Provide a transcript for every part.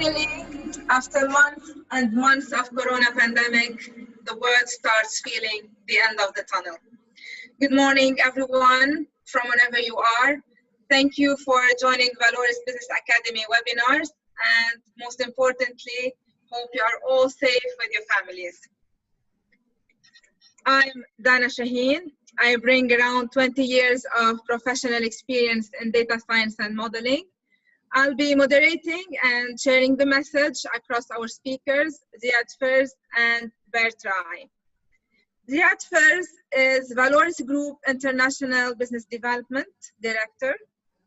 Finally, after months and months of corona pandemic, the world starts feeling the end of the tunnel. Good morning, everyone, from wherever you are. Thank you for joining Valores Business Academy webinars, and most importantly, hope you are all safe with your families. I'm Dana Shaheen. I bring around 20 years of professional experience in data science and modeling. I'll be moderating and sharing the message across our speakers, Ifrs and Bertrai. Ifrs is Valores Group International Business Development Director,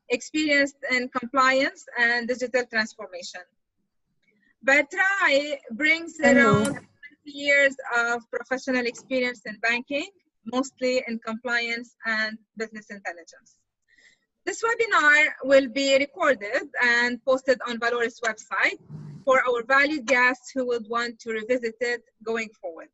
experienced in compliance and digital transformation. Bertrai brings around 20 years of professional experience in banking, mostly in compliance and business intelligence. This webinar will be recorded and posted on Valores website for our valued guests who would want to revisit it going forward.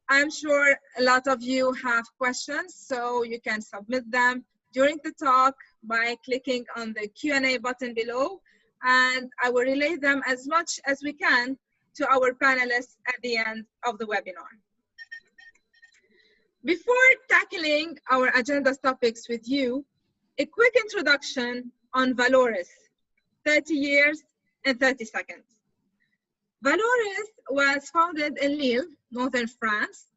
I'm sure a lot of you have questions, so you can submit them during the talk by clicking on the Q&A button below, and I will relay them as much as we can to our panelists at the end of the webinar. Before tackling our agenda topics with you, a quick introduction on Valores, 30 years and 30 seconds. Valores was founded in Lille, northern France,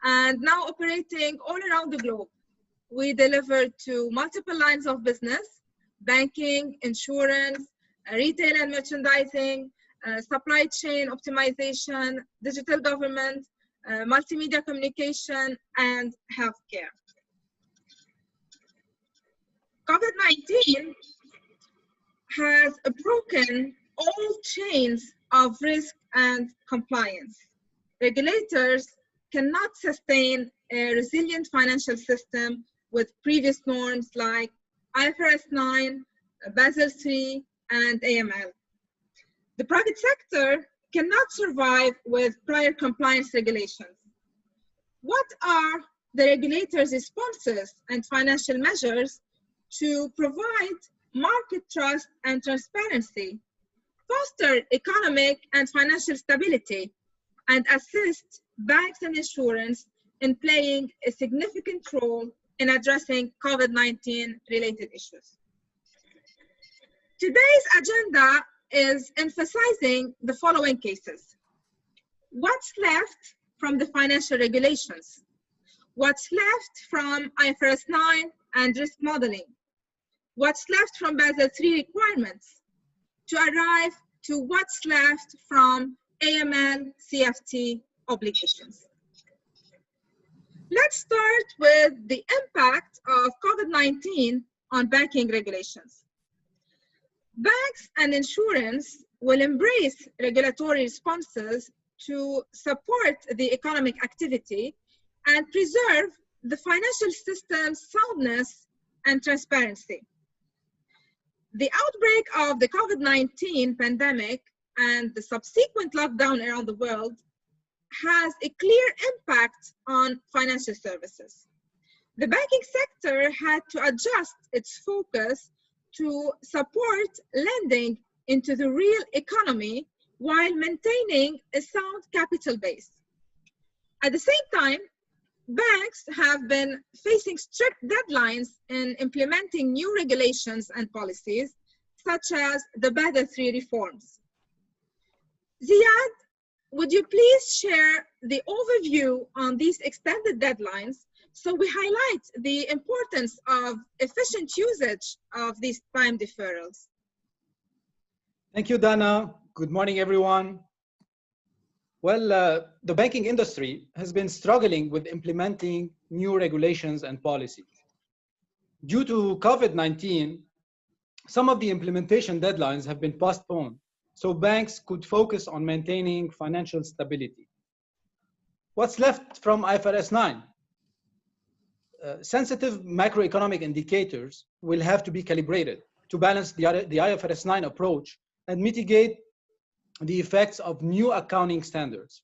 and now operating all around the globe. We deliver to multiple lines of business: banking, insurance, retail and merchandising, supply chain optimization, digital government, multimedia communication, and healthcare. COVID-19 has broken all chains of risk and compliance. Regulators cannot sustain a resilient financial system with previous norms like Ifrs 9, Basel 3, and AML. The private sector cannot survive with prior compliance regulations. What are the regulators' responses and financial measures to provide market trust and transparency, foster economic and financial stability, and assist banks and insurance in playing a significant role in addressing COVID-19 related issues? Today's agenda is emphasizing the following cases. What's left from the financial regulations? What's left from Ifrs 9 and risk modeling? What's left from Basel 3 requirements to arrive to what's left from AML CFT obligations? Let's start with the impact of COVID-19 on banking regulations. Banks and insurance will embrace regulatory responses to support the economic activity and preserve the financial system's soundness and transparency. The outbreak of the COVID-19 pandemic and the subsequent lockdown around the world has a clear impact on financial services. The banking sector had to adjust its focus to support lending into the real economy while maintaining a sound capital base. At the same time, banks have been facing strict deadlines in implementing new regulations and policies, such as the Basel III reforms. Ziad, would you please share the overview on these extended deadlines so we highlight the importance of efficient usage of these time deferrals? Thank you, Dana. Good morning, everyone. Well, the banking industry has been struggling with implementing new regulations and policies. Due to COVID-19, some of the implementation deadlines have been postponed, so banks could focus on maintaining financial stability. What's left from Ifrs 9? Sensitive macroeconomic indicators will have to be calibrated to balance the Ifrs 9 approach and mitigate the effects of new accounting standards.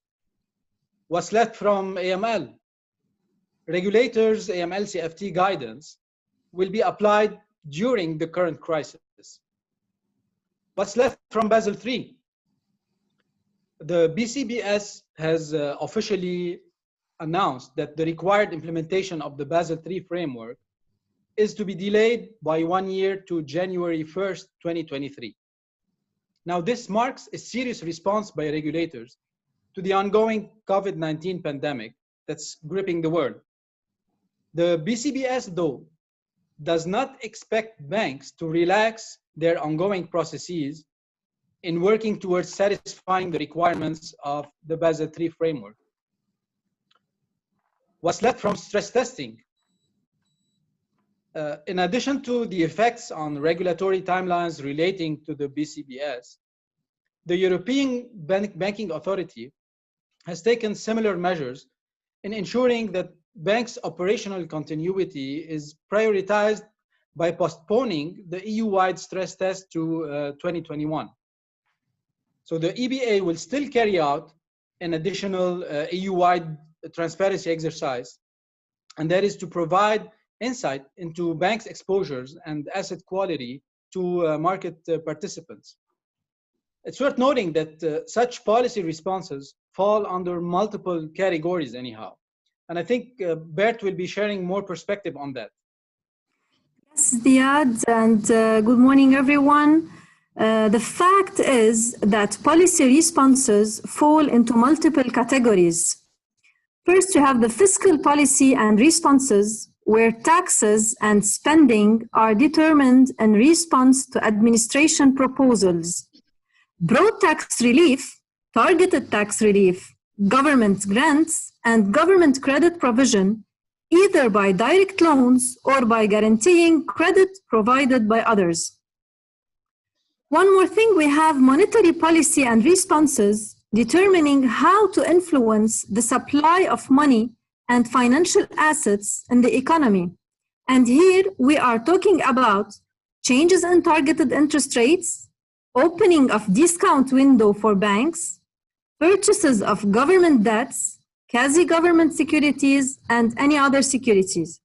What's left from AML? Regulators' AML CFT guidance will be applied during the current crisis. What's left from Basel III? the BCBS has officially announced that the required implementation of the Basel III framework is to be delayed by 1 year to January 1st, 2023. Now, this marks a serious response by regulators to the ongoing COVID-19 pandemic that's gripping the world. The BCBS, though, does not expect banks to relax their ongoing processes in working towards satisfying the requirements of the Basel III framework. What's left from stress testing? In addition to the effects on regulatory timelines relating to the BCBS, the European Banking Authority has taken similar measures in ensuring that banks' operational continuity is prioritized by postponing the EU-wide stress test to 2021. So the EBA will still carry out an additional EU-wide transparency exercise, and that is to provide insight into banks' exposures and asset quality to market participants. It's worth noting that such policy responses fall under multiple categories anyhow. And I think Bert will be sharing more perspective on that. Yes, Ziad, and good morning, everyone. The fact is that policy responses fall into multiple categories. First, you have the fiscal policy and responses, where taxes and spending are determined in response to administration proposals. Broad tax relief, targeted tax relief, government grants, and government credit provision, either by direct loans or by guaranteeing credit provided by others. One more thing, we have monetary policy and responses determining how to influence the supply of money and financial assets in the economy. And here we are talking about changes in targeted interest rates, opening of discount window for banks, purchases of government debts, quasi-government securities, and any other securities,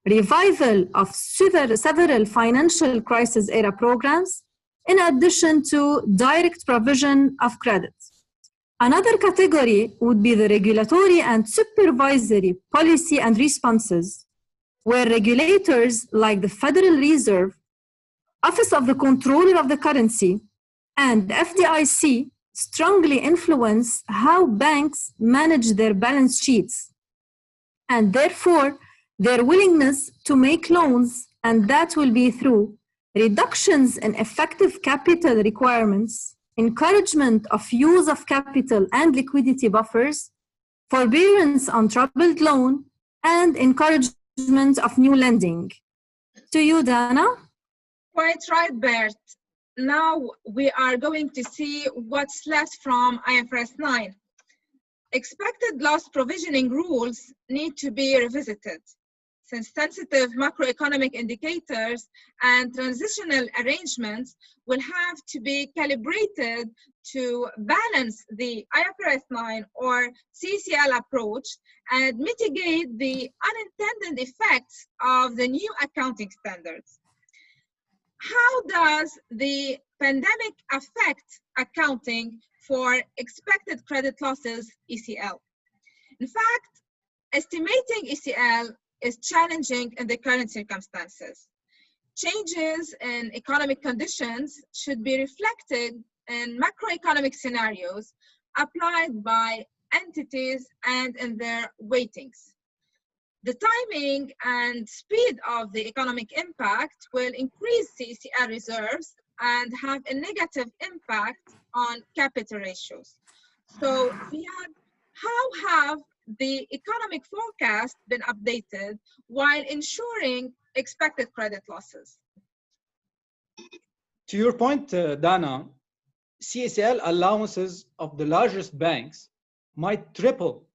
revival of several financial crisis era programs, in addition to direct provision of credit. Another category would be the regulatory and supervisory policy and responses, where regulators like the Federal Reserve, Office of the Controller of the Currency, and FDIC strongly influence how banks manage their balance sheets, and therefore their willingness to make loans, and that will be through reductions in effective capital requirements, encouragement of use of capital and liquidity buffers, forbearance on troubled loan, and encouragement of new lending. To you, Dana. Quite right, Bert. Now we are going to see what's left from IFRS 9. Expected loss provisioning rules need to be revisited, since sensitive macroeconomic indicators and transitional arrangements will have to be calibrated to balance the IFRS 9 or CECL approach and mitigate the unintended effects of the new accounting standards. How does the pandemic affect accounting for expected credit losses, ECL? In fact, estimating ECL is challenging in the current circumstances. Changes in economic conditions should be reflected in macroeconomic scenarios applied by entities and in their weightings. The timing and speed of the economic impact will increase CECL reserves and have a negative impact on capital ratios. So, Ziad, how have the economic forecast been updated while ensuring expected credit losses? To your point, Dana, CECL allowances of the largest banks might triple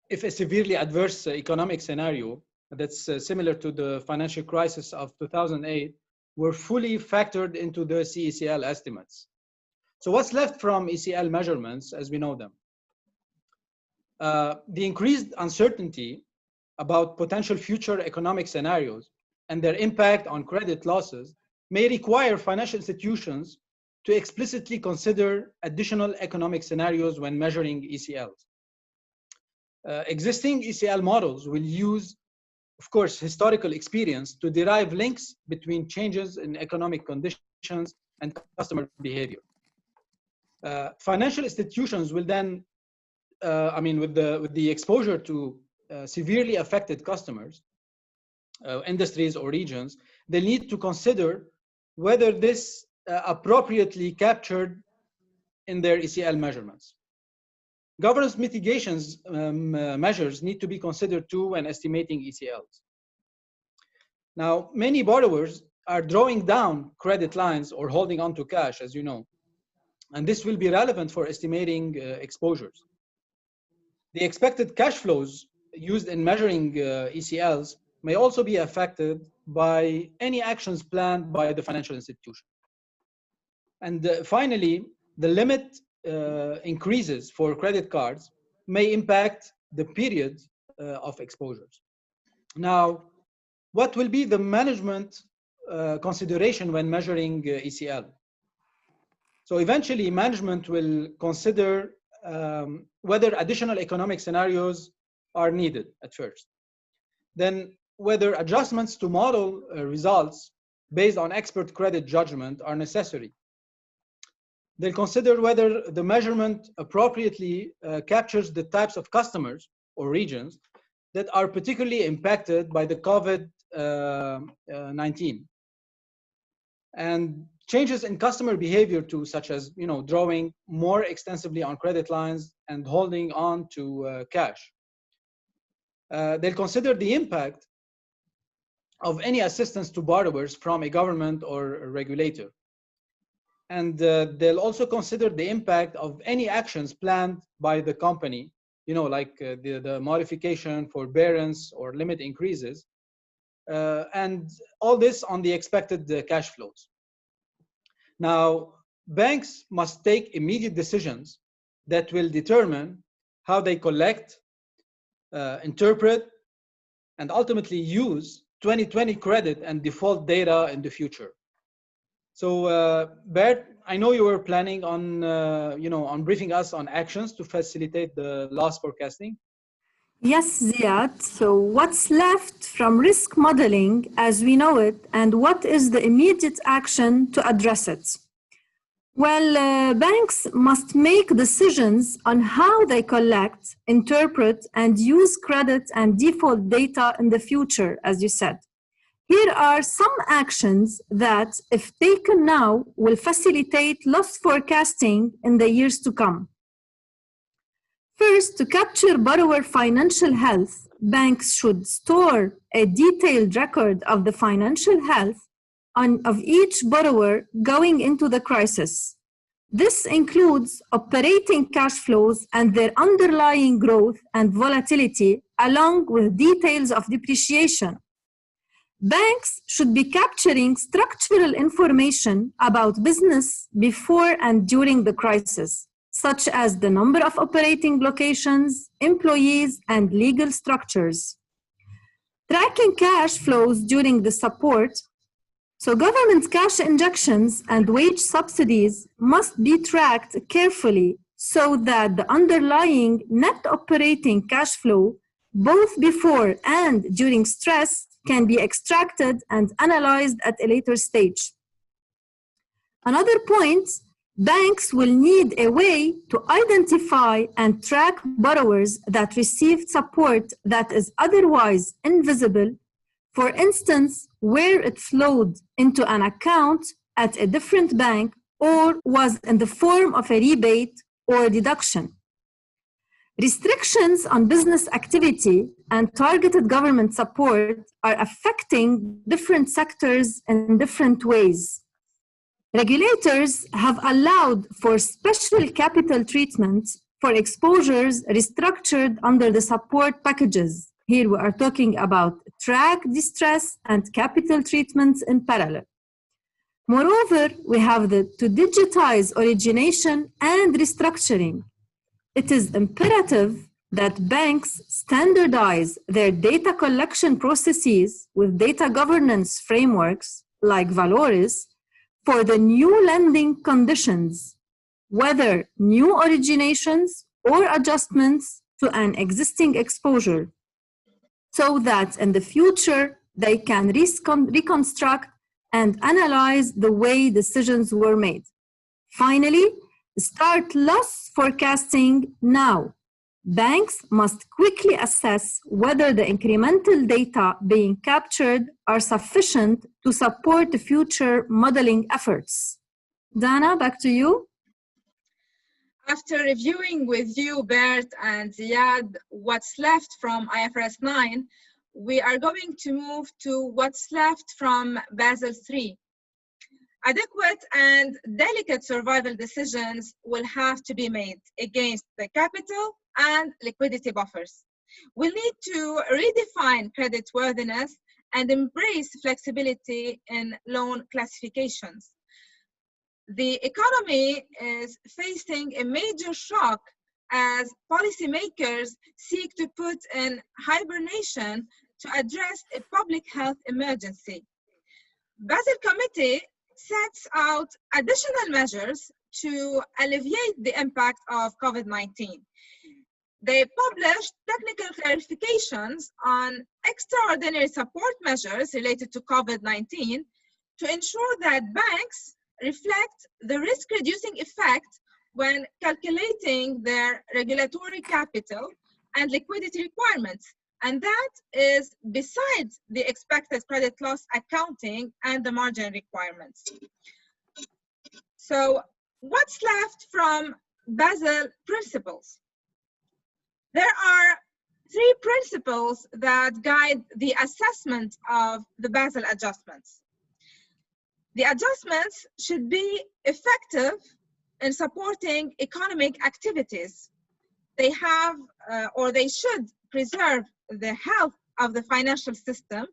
if a severely adverse economic scenario that's similar to the financial crisis of 2008 were fully factored into the CECL estimates. So what's left from ECL measurements as we know them? The increased uncertainty about potential future economic scenarios and their impact on credit losses may require financial institutions to explicitly consider additional economic scenarios when measuring ECLs. Existing ECL models will use, of course, historical experience to derive links between changes in economic conditions and customer behavior. Financial institutions will then, with the exposure to severely affected customers, industries or regions, they need to consider whether this appropriately captured in their ECL measurements. Governance mitigations measures need to be considered too when estimating ECLs. Now, many borrowers are drawing down credit lines or holding on to cash, as you know, and this will be relevant for estimating exposures. The expected cash flows used in measuring ECLs may also be affected by any actions planned by the financial institution. And finally, the limit increases for credit cards may impact the period of exposures. Now, what will be the management consideration when measuring ECL? So eventually, management will consider whether additional economic scenarios are needed at first. Then whether adjustments to model results based on expert credit judgment are necessary. They'll consider whether the measurement appropriately captures the types of customers or regions that are particularly impacted by the COVID-19. And changes in customer behavior too, such as drawing more extensively on credit lines and holding on to cash. They'll consider the impact of any assistance to borrowers from a government or a regulator. And they'll also consider the impact of any actions planned by the company, like the modification, forbearance, or limit increases, and all this on the expected cash flows. Now, banks must take immediate decisions that will determine how they collect, interpret, and ultimately use 2020 credit and default data in the future. So, Bert, I know you were planning on, on briefing us on actions to facilitate the loss forecasting. Yes, Ziad. So what's left from risk modeling as we know it, and what is the immediate action to address it? Well, banks must make decisions on how they collect, interpret, and use credit and default data in the future, as you said. Here are some actions that, if taken now, will facilitate loss forecasting in the years to come. First, to capture borrower financial health, banks should store a detailed record of the financial health of each borrower going into the crisis. This includes operating cash flows and their underlying growth and volatility, along with details of depreciation. Banks should be capturing structural information about business before and during the crisis, such as the number of operating locations, employees, and legal structures. Tracking cash flows during the support. So government cash injections and wage subsidies must be tracked carefully so that the underlying net operating cash flow, both before and during stress, can be extracted and analyzed at a later stage. Another point, banks will need a way to identify and track borrowers that received support that is otherwise invisible, for instance, where it flowed into an account at a different bank or was in the form of a rebate or deduction. Restrictions on business activity and targeted government support are affecting different sectors in different ways. Regulators have allowed for special capital treatment for exposures restructured under the support packages. Here we are talking about track distress and capital treatments in parallel. Moreover, we have to digitize origination and restructuring. It is imperative that banks standardize their data collection processes with data governance frameworks like Valores for the new lending conditions, whether new originations or adjustments to an existing exposure, so that in the future they can reconstruct and analyze the way decisions were made. Finally, start loss forecasting now. Banks must quickly assess whether the incremental data being captured are sufficient to support future modeling efforts. Dana, back to you. After reviewing with you, Bert and Ziad, what's left from IFRS 9, we are going to move to what's left from Basel III. Adequate and delicate survival decisions will have to be made against the capital and liquidity buffers. We'll need to redefine creditworthiness and embrace flexibility in loan classifications. The economy is facing a major shock as policymakers seek to put in hibernation to address a public health emergency. Basel Committee sets out additional measures to alleviate the impact of COVID-19. They published technical clarifications on extraordinary support measures related to COVID-19 to ensure that banks reflect the risk-reducing effect when calculating their regulatory capital and liquidity requirements. And that is besides the expected credit loss accounting and the margin requirements. So what's left from Basel principles? There are 3 principles that guide the assessment of the Basel adjustments. The adjustments should be effective in supporting economic activities. They have or they should preserve the health of the financial system,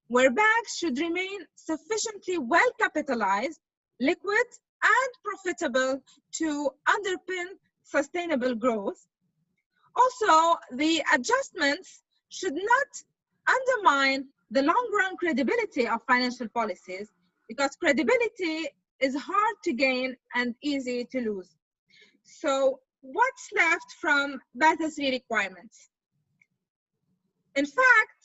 where banks should remain sufficiently well capitalized, liquid, and profitable to underpin sustainable growth. Also, the adjustments should not undermine the long-run credibility of financial policies, because credibility is hard to gain and easy to lose. So what's left from Basel III requirements? In fact,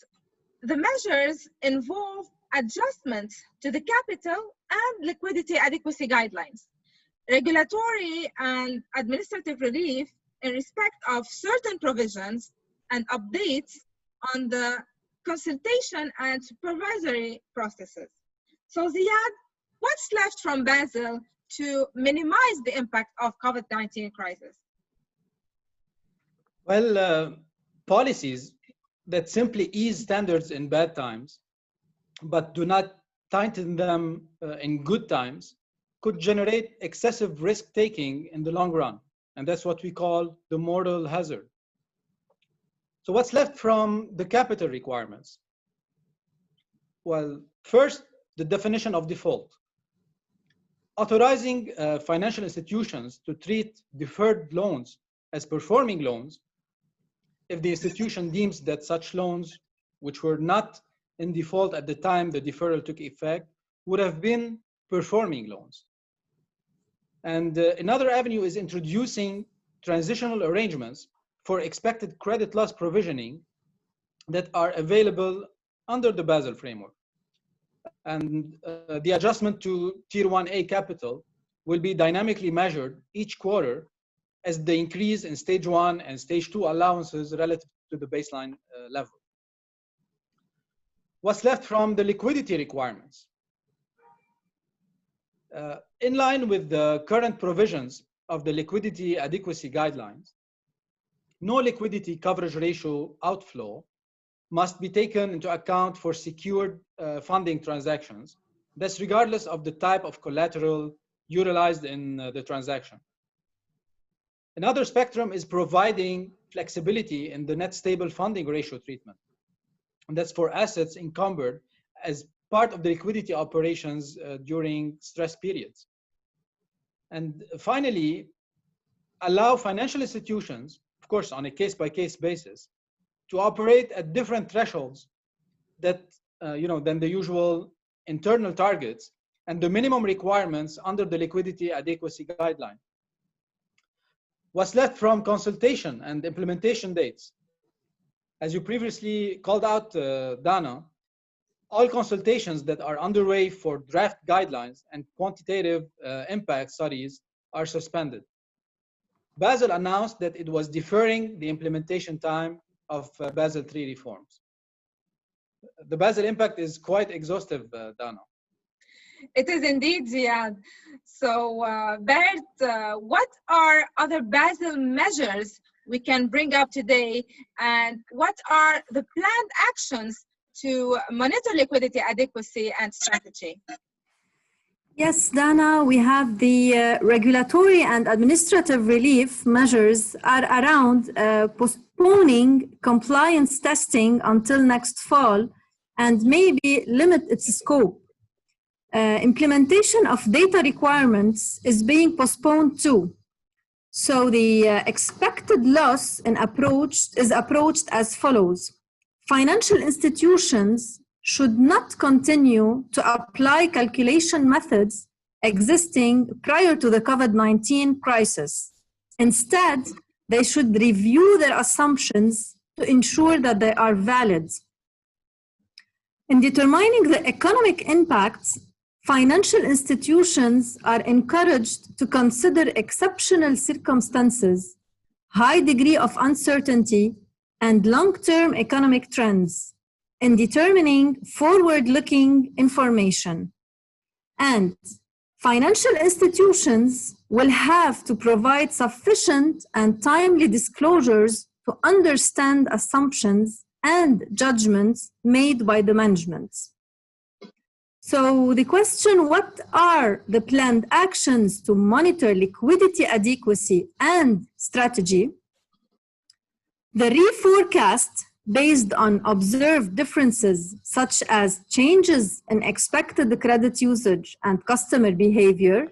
the measures involve adjustments to the capital and liquidity adequacy guidelines, regulatory and administrative relief in respect of certain provisions, and updates on the consultation and supervisory processes. So Ziad, what's left from Basel to minimize the impact of COVID-19 crisis? Well, policies that simply ease standards in bad times, but do not tighten them in good times, could generate excessive risk-taking in the long run. And that's what we call the moral hazard. So what's left from the capital requirements? Well, first, the definition of default. Authorizing financial institutions to treat deferred loans as performing loans if the institution deems that such loans, which were not in default at the time the deferral took effect, would have been performing loans. And another avenue is introducing transitional arrangements for expected credit loss provisioning that are available under the Basel framework. And the adjustment to Tier 1A capital will be dynamically measured each quarter as the increase in Stage 1 and Stage 2 allowances relative to the baseline level. What's left from the liquidity requirements? In line with the current provisions of the liquidity adequacy guidelines, no liquidity coverage ratio outflow must be taken into account for secured funding transactions. That's regardless of the type of collateral utilized in the transaction. Another spectrum is providing flexibility in the net stable funding ratio treatment. And that's for assets encumbered as part of the liquidity operations during stress periods. And finally, allow financial institutions, of course, on a case-by-case basis, to operate at different thresholds that, than the usual internal targets and the minimum requirements under the liquidity adequacy guideline. What's left from consultation and implementation dates? As you previously called out, Dana, all consultations that are underway for draft guidelines and quantitative impact studies are suspended. Basel announced that it was deferring the implementation time of Basel III reforms. The Basel impact is quite exhaustive, Dana. It is indeed, Ziad. So, Bert, what are other Basel measures we can bring up today, and what are the planned actions to monitor liquidity adequacy and strategy? Yes, Dana, we have the regulatory and administrative relief measures are around postponing compliance testing until next fall and maybe limit its scope. Implementation of data requirements is being postponed too. So the expected loss is approached as follows. Financial institutions should not continue to apply calculation methods existing prior to the COVID-19 crisis. Instead, they should review their assumptions to ensure that they are valid. In determining the economic impacts, financial institutions are encouraged to consider exceptional circumstances, high degree of uncertainty, and long-term economic trends in determining forward-looking information. And financial institutions will have to provide sufficient and timely disclosures to understand assumptions and judgments made by the management. So the question, what are the planned actions to monitor liquidity adequacy and strategy? The reforecast based on observed differences such as changes in expected credit usage and customer behavior,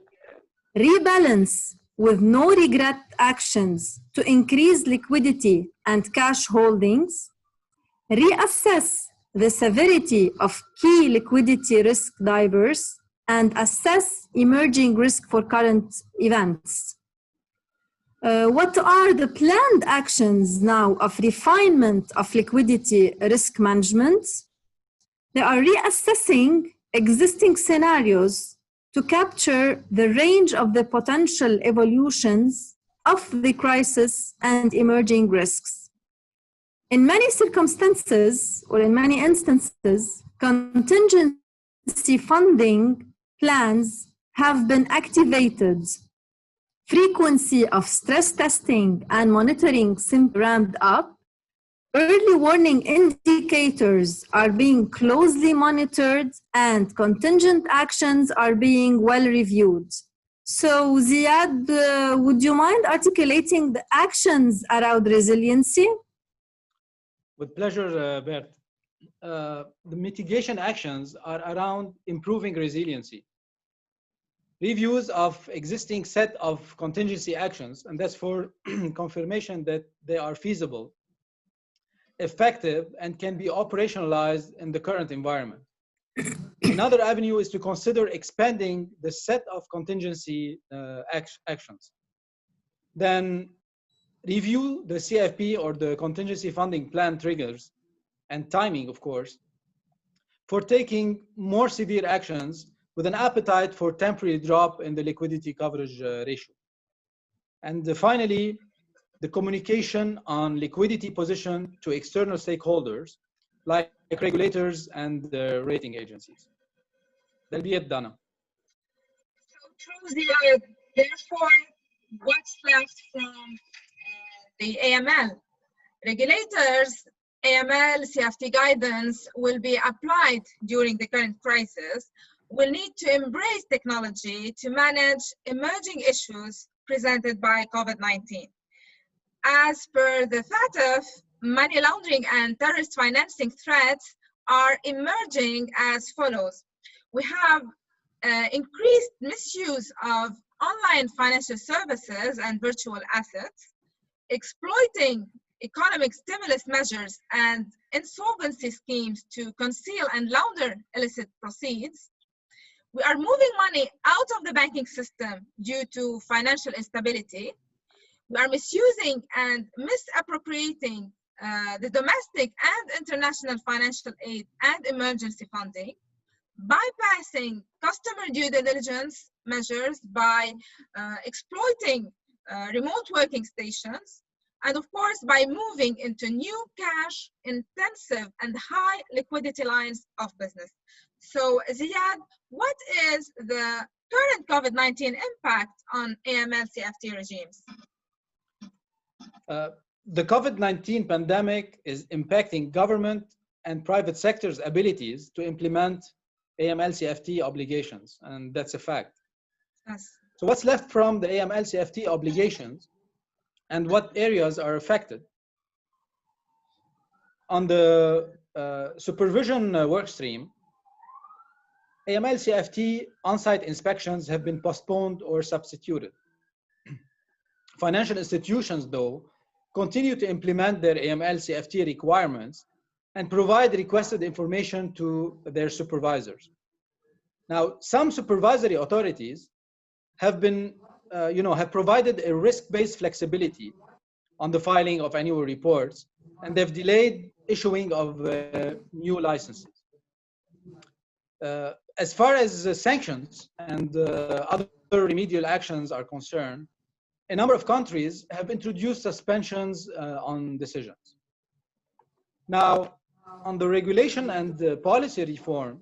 rebalance with no regret actions to increase liquidity and cash holdings, reassess the severity of key liquidity risk drivers, and assess emerging risk for current events. What are the planned actions now of refinement of liquidity risk management? They are reassessing existing scenarios to capture the range of the potential evolutions of the crisis and emerging risks. In many circumstances, or in many instances, contingency funding plans have been activated. Frequency of stress testing and monitoring simply ramped up. Early warning indicators are being closely monitored, and contingent actions are being well reviewed. So, Ziad, would you mind articulating the actions around resiliency? With pleasure, Bert. The mitigation actions are around improving resiliency. Reviews of existing set of contingency actions, and that's for confirmation that they are feasible, effective, and can be operationalized in the current environment. Another avenue is to consider expanding the set of contingency actions. Then review the CFP or the contingency funding plan triggers and timing, of course, for taking more severe actions with an appetite for temporary drop in the liquidity coverage ratio. And finally, the communication on liquidity position to external stakeholders like regulators and the rating agencies. That'll be it, Dana. So true, therefore, what's left from the AML? Regulators, AML, CFT guidance will be applied during the current crisis. We'll need to embrace technology to manage emerging issues presented by COVID-19. As per the FATF, money laundering and terrorist financing threats are emerging as follows. We have increased misuse of online financial services and virtual assets, exploiting economic stimulus measures and insolvency schemes to conceal and launder illicit proceeds. We are moving money out of the banking system due to financial instability. We are misusing and misappropriating the domestic and international financial aid and emergency funding, bypassing customer due diligence measures by exploiting remote working stations, and of course, by moving into new cash intensive and high liquidity lines of business. So Ziad, what is the current COVID-19 impact on AML CFT regimes? The COVID-19 pandemic is impacting government and private sector's abilities to implement AML CFT obligations, and that's a fact. Yes. So what's left from the AML CFT obligations and what areas are affected? On the supervision work stream, AML CFT on-site inspections have been postponed or substituted. Financial institutions, though, continue to implement their AML CFT requirements and provide requested information to their supervisors. Now, some supervisory authorities have been, have provided a risk-based flexibility on the filing of annual reports, and they've delayed issuing of new licenses. As far as sanctions and other remedial actions are concerned, a number of countries have introduced suspensions on decisions. Now, on the regulation and policy reform,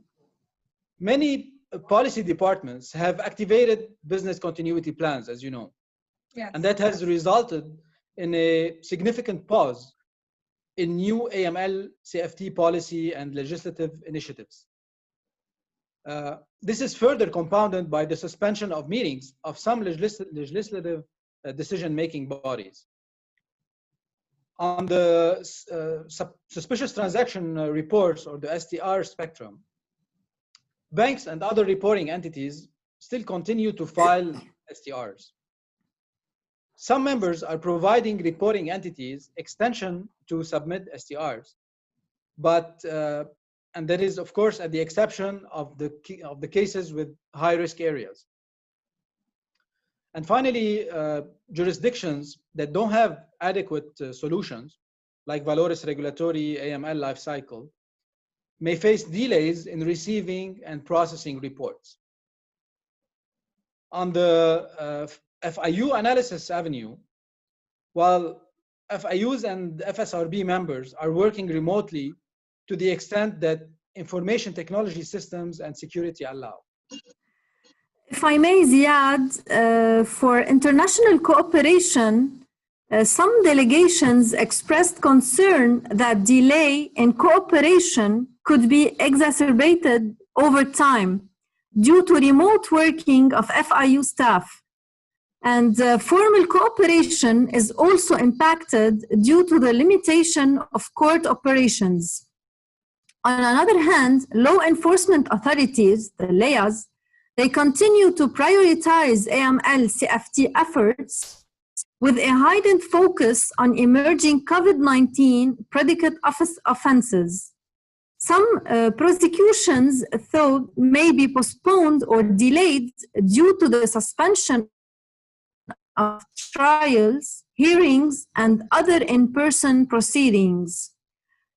many policy departments have activated business continuity plans, as you know. Yes. And that has resulted in a significant pause in new AML CFT policy and legislative initiatives. This is further compounded by the suspension of meetings of some legislative decision-making bodies. On the suspicious transaction reports, or the STR spectrum, banks and other reporting entities still continue to file STRs. Some members are providing reporting entities extension to submit STRs, but and that is, of course, at the exception of the cases with high-risk areas. And finally, jurisdictions that don't have adequate solutions, like Valores Regulatory AML lifecycle, may face delays in receiving and processing reports. On the FIU analysis avenue, while FIUs and FSRB members are working remotely to the extent that information technology systems and security allow. If I may, Ziad, for international cooperation, some delegations expressed concern that delay in cooperation could be exacerbated over time due to remote working of FIU staff. And formal cooperation is also impacted due to the limitation of court operations. On another hand, law enforcement authorities, the LEAs, they continue to prioritize AML CFT efforts with a heightened focus on emerging COVID-19 predicate offenses. Some prosecutions, though, may be postponed or delayed due to the suspension of trials, hearings, and other in-person proceedings.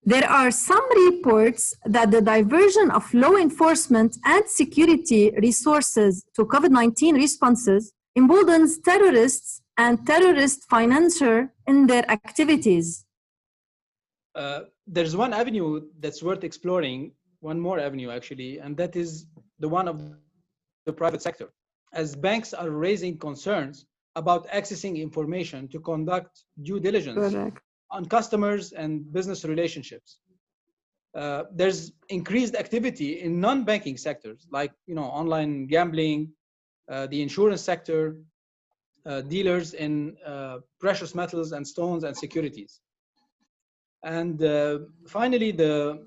There are some reports that the diversion of law enforcement and security resources to COVID-19 responses emboldens terrorists and terrorist financiers in their activities. There's one avenue that's worth exploring, one more avenue actually, and that is the one of the private sector. As banks are raising concerns about accessing information to conduct due diligence on customers and business relationships. There's increased activity in non-banking sectors like online gambling, the insurance sector, dealers in precious metals and stones and securities. And finally, the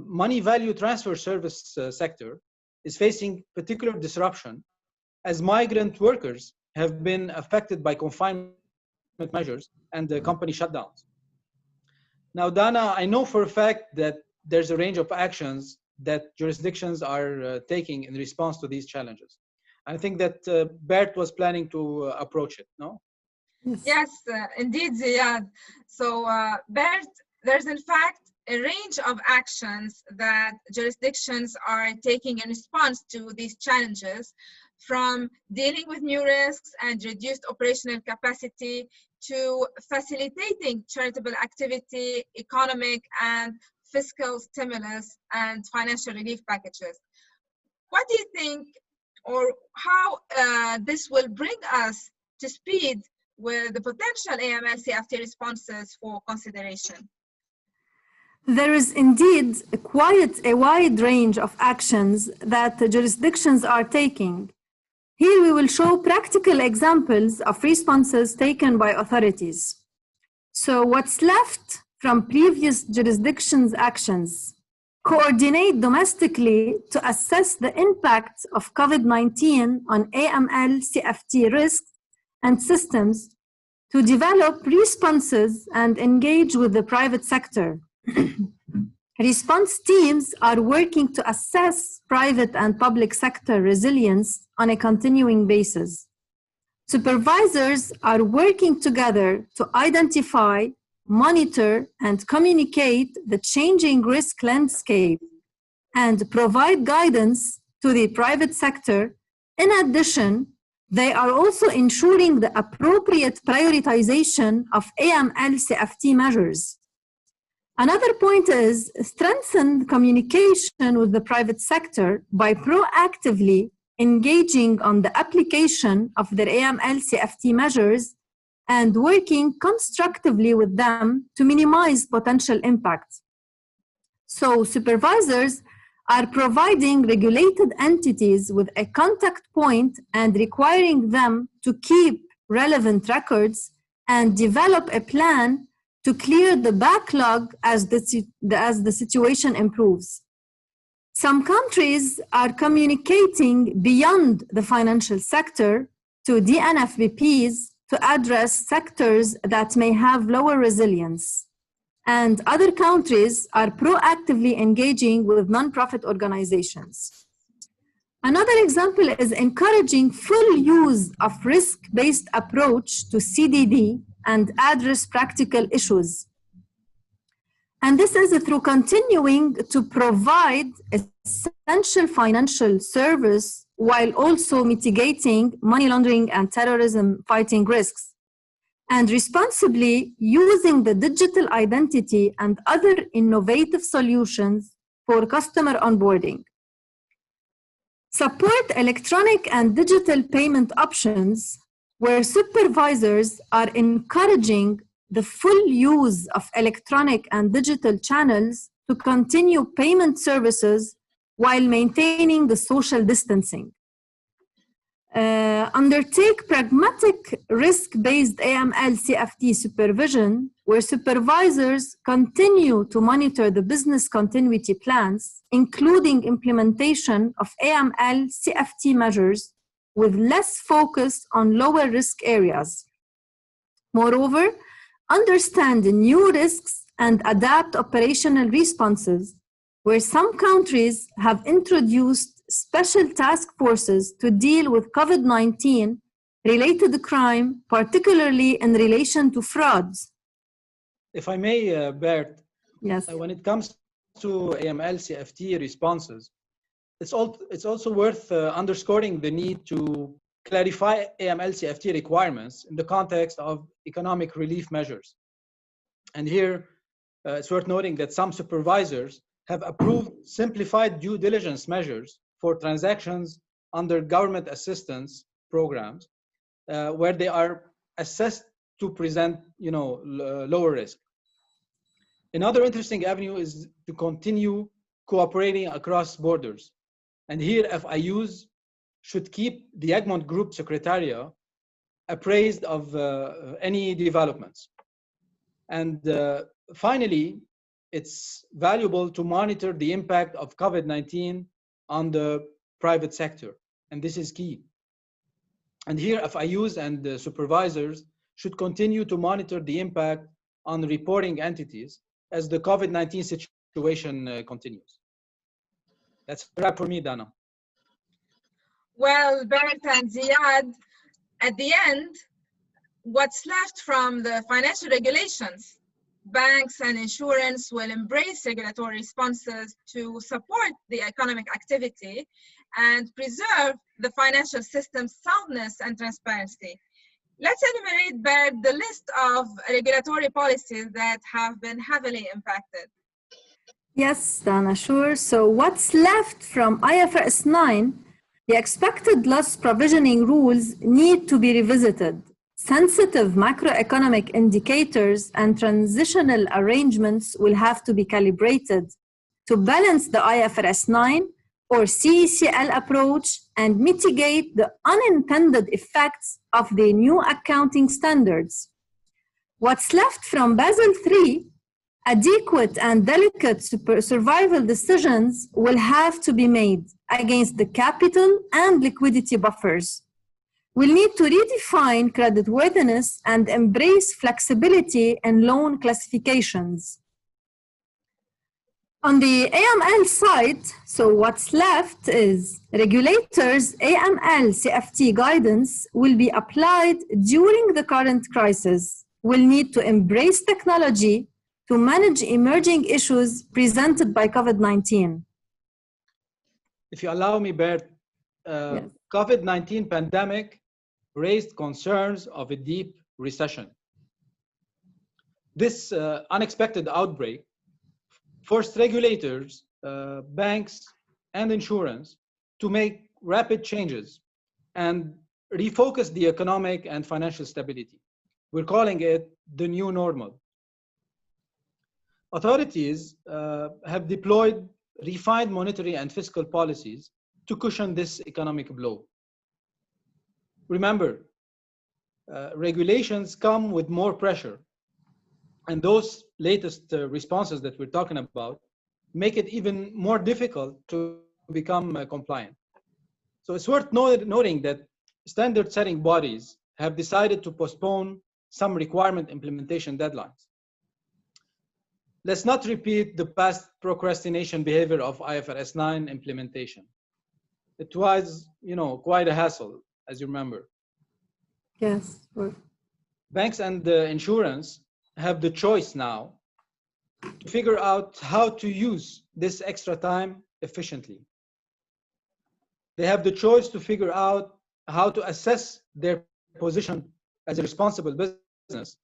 money value transfer service sector is facing particular disruption as migrant workers have been affected by confinement measures and the company shutdowns. Now, Dana, I know for a fact that there's a range of actions that jurisdictions are taking in response to these challenges. I think that Bert was planning to approach it, no? Yes, indeed, Ziad. So, Bert, there's in fact a range of actions that jurisdictions are taking in response to these challenges, from dealing with new risks and reduced operational capacity to facilitating charitable activity, economic and fiscal stimulus, and financial relief packages. What do you think, or how this will bring us to speed with the potential AML CFT responses for consideration? There is indeed quite a wide range of actions that the jurisdictions are taking. Here we will show practical examples of responses taken by authorities. So what's left from previous jurisdictions' actions? Coordinate domestically to assess the impact of COVID-19 on AML CFT risks and systems, to develop responses and engage with the private sector. Response teams are working to assess private and public sector resilience on a continuing basis. Supervisors are working together to identify, monitor, and communicate the changing risk landscape and provide guidance to the private sector. In addition, they are also ensuring the appropriate prioritization of AML CFT measures. Another point is strengthen communication with the private sector by proactively engaging on the application of their AML CFT measures and working constructively with them to minimize potential impact. So supervisors are providing regulated entities with a contact point and requiring them to keep relevant records and develop a plan to clear the backlog as the situation improves. Some countries are communicating beyond the financial sector to DNFBPs to address sectors that may have lower resilience. And other countries are proactively engaging with nonprofit organizations. Another example is encouraging full use of risk-based approach to CDD and address practical issues. And this is through continuing to provide essential financial service while also mitigating money laundering and terrorism fighting risks, and responsibly using the digital identity and other innovative solutions for customer onboarding. Support electronic and digital payment options where supervisors are encouraging the full use of electronic and digital channels to continue payment services while maintaining the social distancing. Undertake pragmatic risk-based AML CFT supervision where supervisors continue to monitor the business continuity plans, including implementation of AML CFT measures with less focus on lower risk areas. Moreover, understand the new risks and adapt operational responses where some countries have introduced special task forces to deal with COVID-19 related crime, particularly in relation to frauds. If I may, Bert, yes. When it comes to AML CFT responses, it's also worth underscoring the need to clarify AML CFT requirements in the context of economic relief measures. And here, it's worth noting that some supervisors have approved simplified due diligence measures for transactions under government assistance programs, where they are assessed to present, lower risk. Another interesting avenue is to continue cooperating across borders. And here, FIUs should keep the Egmont Group Secretariat appraised of any developments. And finally, it's valuable to monitor the impact of COVID-19 on the private sector, and this is key. And here, FIUs and supervisors should continue to monitor the impact on reporting entities as the COVID-19 situation continues. That's a wrap for me, Dana. Well, Bert and Ziad, at the end, what's left from the financial regulations? Banks and insurance will embrace regulatory responses to support the economic activity and preserve the financial system's soundness and transparency. Let's enumerate, Bert, the list of regulatory policies that have been heavily impacted. Yes, Dana, sure. So what's left from IFRS 9? The expected loss provisioning rules need to be revisited. Sensitive macroeconomic indicators and transitional arrangements will have to be calibrated to balance the IFRS 9 or CECL approach and mitigate the unintended effects of the new accounting standards. What's left from Basel III? Adequate and delicate survival decisions will have to be made against the capital and liquidity buffers. We'll need to redefine creditworthiness and embrace flexibility in loan classifications. On the AML side, so what's left is regulators' AML CFT guidance will be applied during the current crisis. We'll need to embrace technology to manage emerging issues presented by COVID-19. If you allow me, Bert, Yes. COVID-19 pandemic raised concerns of a deep recession. This unexpected outbreak forced regulators, banks, and insurance to make rapid changes and refocus the economic and financial stability. We're calling it the new normal. Authorities have deployed refined monetary and fiscal policies to cushion this economic blow. Remember, regulations come with more pressure, and those latest responses that we're talking about make it even more difficult to become compliant. So it's worth noting that standard-setting bodies have decided to postpone some requirement implementation deadlines. Let's not repeat the past procrastination behavior of IFRS 9 implementation. It was, quite a hassle, as you remember. Yes. Banks and insurance have the choice now to figure out how to use this extra time efficiently. They have the choice to figure out how to assess their position as a responsible business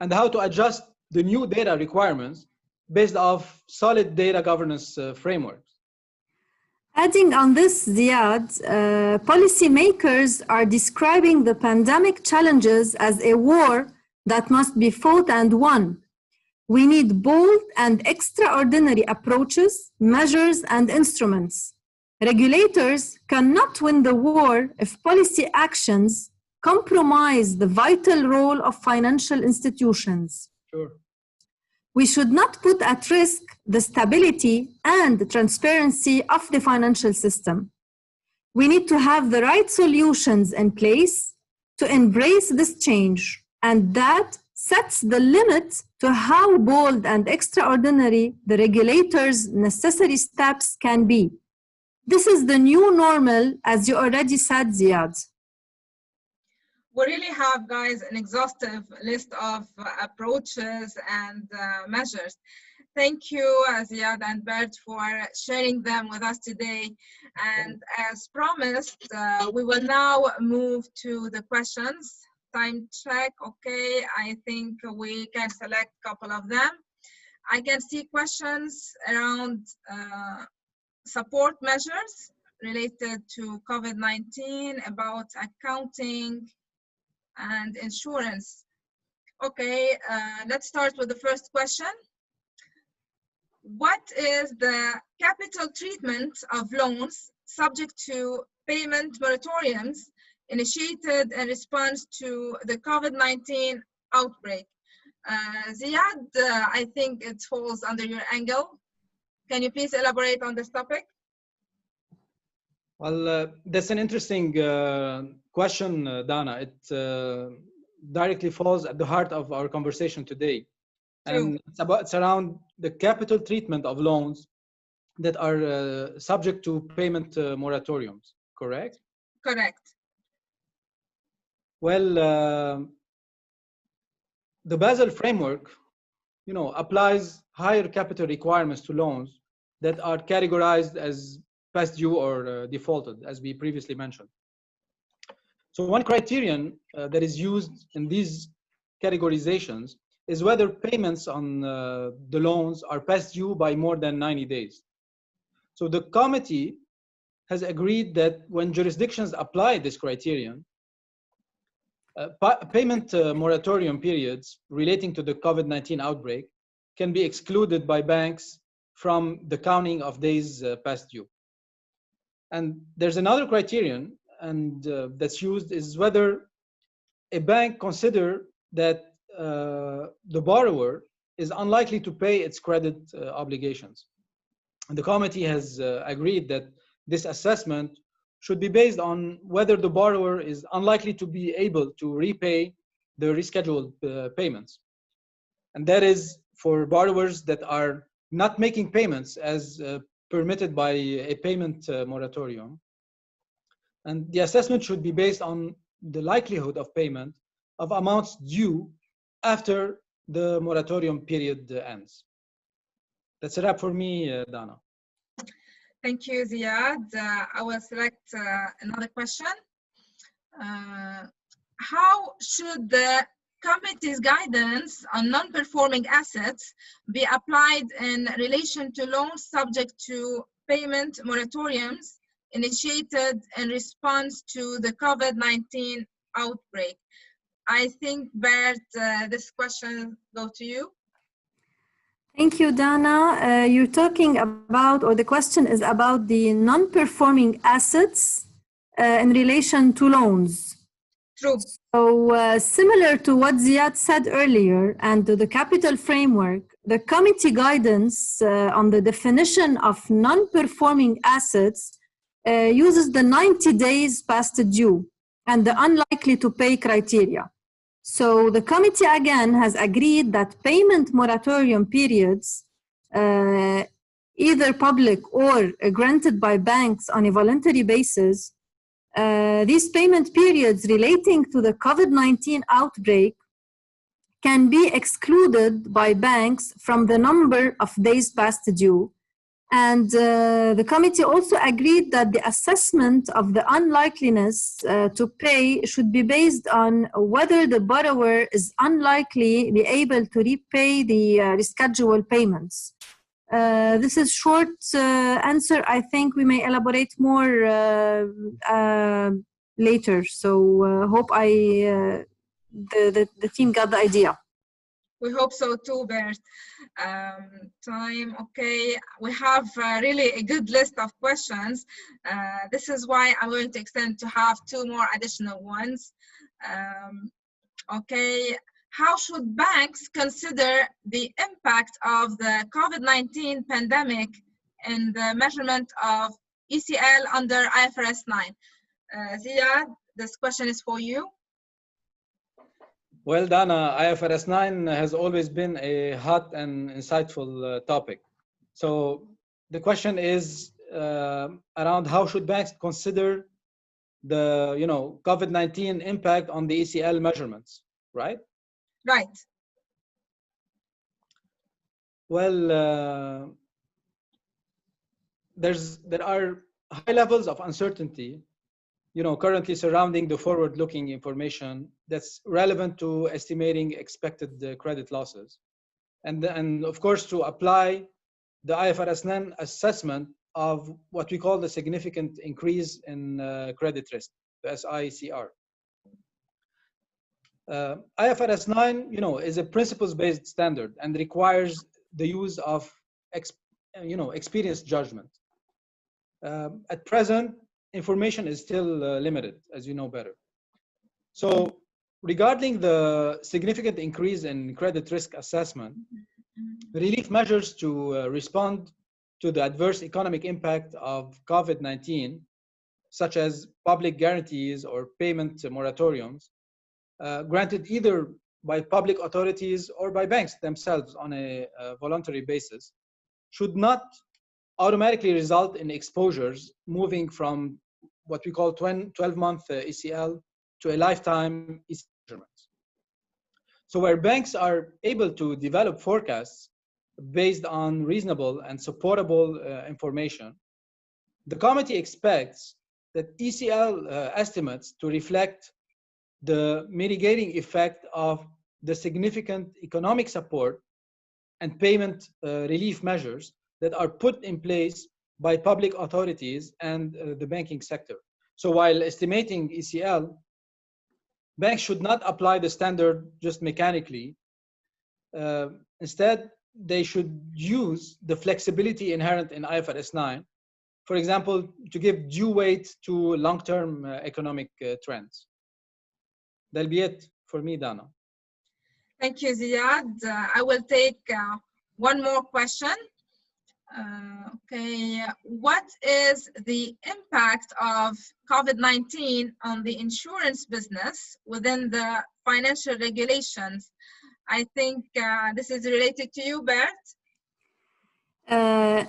and how to adjust the new data requirements based off solid data governance frameworks. Adding on this, Ziad, policymakers are describing the pandemic challenges as a war that must be fought and won. We need bold and extraordinary approaches, measures, and instruments. Regulators cannot win the war if policy actions compromise the vital role of financial institutions. Sure. We should not put at risk the stability and the transparency of the financial system. We need to have the right solutions in place to embrace this change, and that sets the limit to how bold and extraordinary the regulators' necessary steps can be. This is the new normal, as you already said, Ziad. We really have, guys, an exhaustive list of approaches and measures. Thank you, Ziad and Bert, for sharing them with us today. And as promised, we will now move to the questions. Time check, okay, I think we can select a couple of them. I can see questions around support measures related to COVID-19, about accounting and insurance. Okay, let's start with the first question. What is the capital treatment of loans subject to payment moratoriums initiated in response to the COVID-19 outbreak? Ziad, I think it falls under your angle. Can you please elaborate on this topic? Well, that's an interesting question, Dana. It directly falls at the heart of our conversation today. And it's around the capital treatment of loans that are subject to payment moratoriums, correct? Correct. Well, the Basel framework, applies higher capital requirements to loans that are categorized as past due or defaulted, as we previously mentioned. So one criterion that is used in these categorizations is whether payments on the loans are past due by more than 90 days. So the committee has agreed that when jurisdictions apply this criterion, payment moratorium periods relating to the COVID-19 outbreak can be excluded by banks from the counting of days past due. And there's another criterion, and that's used is whether a bank consider that the borrower is unlikely to pay its credit obligations. And the committee has agreed that this assessment should be based on whether the borrower is unlikely to be able to repay the rescheduled payments. And that is for borrowers that are not making payments as permitted by a payment moratorium. And the assessment should be based on the likelihood of payment of amounts due after the moratorium period ends. That's a wrap for me, Dana. Thank you, Ziad. I will select another question. How should the committee's guidance on non-performing assets be applied in relation to loans subject to payment moratoriums initiated in response to the COVID-19 outbreak? I think, Bert, this question goes to you. Thank you, Dana. You're talking about, or the question is about the non-performing assets in relation to loans. True. So similar to what Ziad said earlier and to the capital framework, the committee guidance on the definition of non-performing assets uses the 90 days past due and the unlikely to pay criteria. So the committee again has agreed that payment moratorium periods, either public or granted by banks on a voluntary basis, these payment periods relating to the COVID-19 outbreak can be excluded by banks from the number of days past due. And the committee also agreed that the assessment of the unlikeliness to pay should be based on whether the borrower is unlikely to be able to repay the rescheduled payments. This is short answer. I think we may elaborate more later. So hope the team got the idea. We hope so too, Bert. Time, okay. We have really a good list of questions. This is why I'm going to extend to have 2 more additional ones. Okay. How should banks consider the impact of the COVID-19 pandemic in the measurement of ECL under IFRS 9? Ziad, this question is for you. Well, Dana, IFRS 9 has always been a hot and insightful topic. So the question is around how should banks consider the COVID-19 impact on the ECL measurements, right? Right. Well, there are high levels of uncertainty, currently surrounding the forward-looking information that's relevant to estimating expected credit losses, and of course to apply the IFRS 9 assessment of what we call the significant increase in credit risk, the SICR. IFRS 9, is a principles-based standard and requires the use of, experienced judgment. At present, information is still limited, as you know better. So, regarding the significant increase in credit risk assessment, relief measures to respond to the adverse economic impact of COVID-19, such as public guarantees or payment moratoriums, granted either by public authorities or by banks themselves on a voluntary basis, should not automatically result in exposures moving from what we call 12-month ECL to a lifetime ECL measurement. So where banks are able to develop forecasts based on reasonable and supportable information, the committee expects that ECL estimates to reflect the mitigating effect of the significant economic support and payment relief measures that are put in place by public authorities and the banking sector. So while estimating ECL, banks should not apply the standard just mechanically. Instead, they should use the flexibility inherent in IFRS 9, for example, to give due weight to long-term economic trends. That'll be it for me, Dana. Thank you, Ziad. I will take one more question. Okay, what is the impact of COVID-19 on the insurance business within the financial regulations? I think this is related to you, Bert.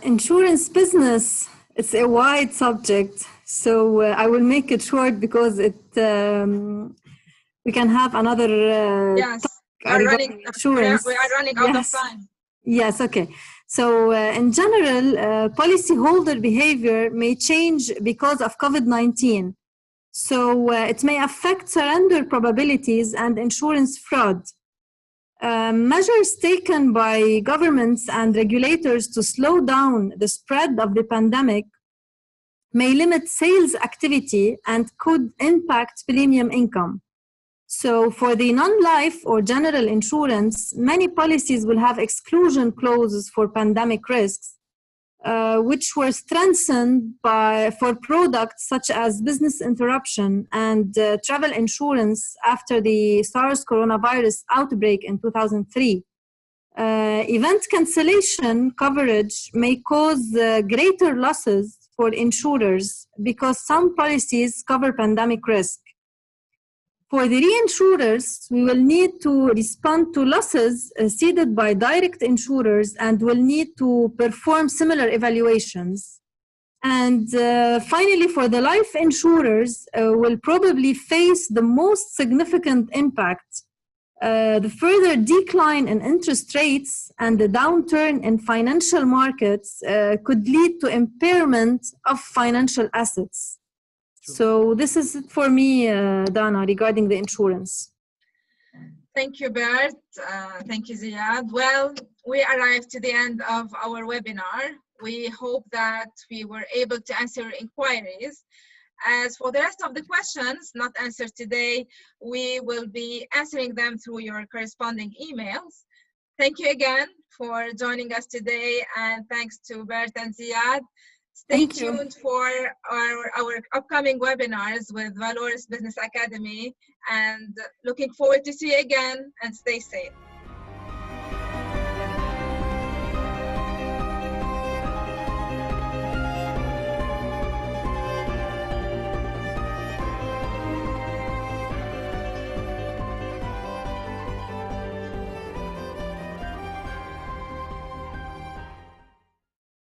Insurance business, it's a wide subject, so I will make it short because it we can have another yes, we are running out of time. Yes, okay. So in general, policyholder behavior may change because of COVID-19. So it may affect surrender probabilities and insurance fraud. Measures taken by governments and regulators to slow down the spread of the pandemic may limit sales activity and could impact premium income. So for the non-life or general insurance, many policies will have exclusion clauses for pandemic risks, which were strengthened for products such as business interruption and travel insurance after the SARS coronavirus outbreak in 2003. Event cancellation coverage may cause greater losses for insurers because some policies cover pandemic risk. For the reinsurers, we will need to respond to losses ceded by direct insurers and will need to perform similar evaluations. And finally, for the life insurers, will probably face the most significant impact. The further decline in interest rates and the downturn in financial markets could lead to impairment of financial assets. So this is it for me, Dana, regarding the insurance. Thank you, Bert. Thank you, Ziad. Well, we arrived to the end of our webinar. We hope that we were able to answer your inquiries. As for the rest of the questions not answered today, we will be answering them through your corresponding emails. Thank you again for joining us today, and thanks to Bert and Ziad. Stay tuned for our upcoming webinars with Valorous Business Academy, and looking forward to see you again, and stay safe.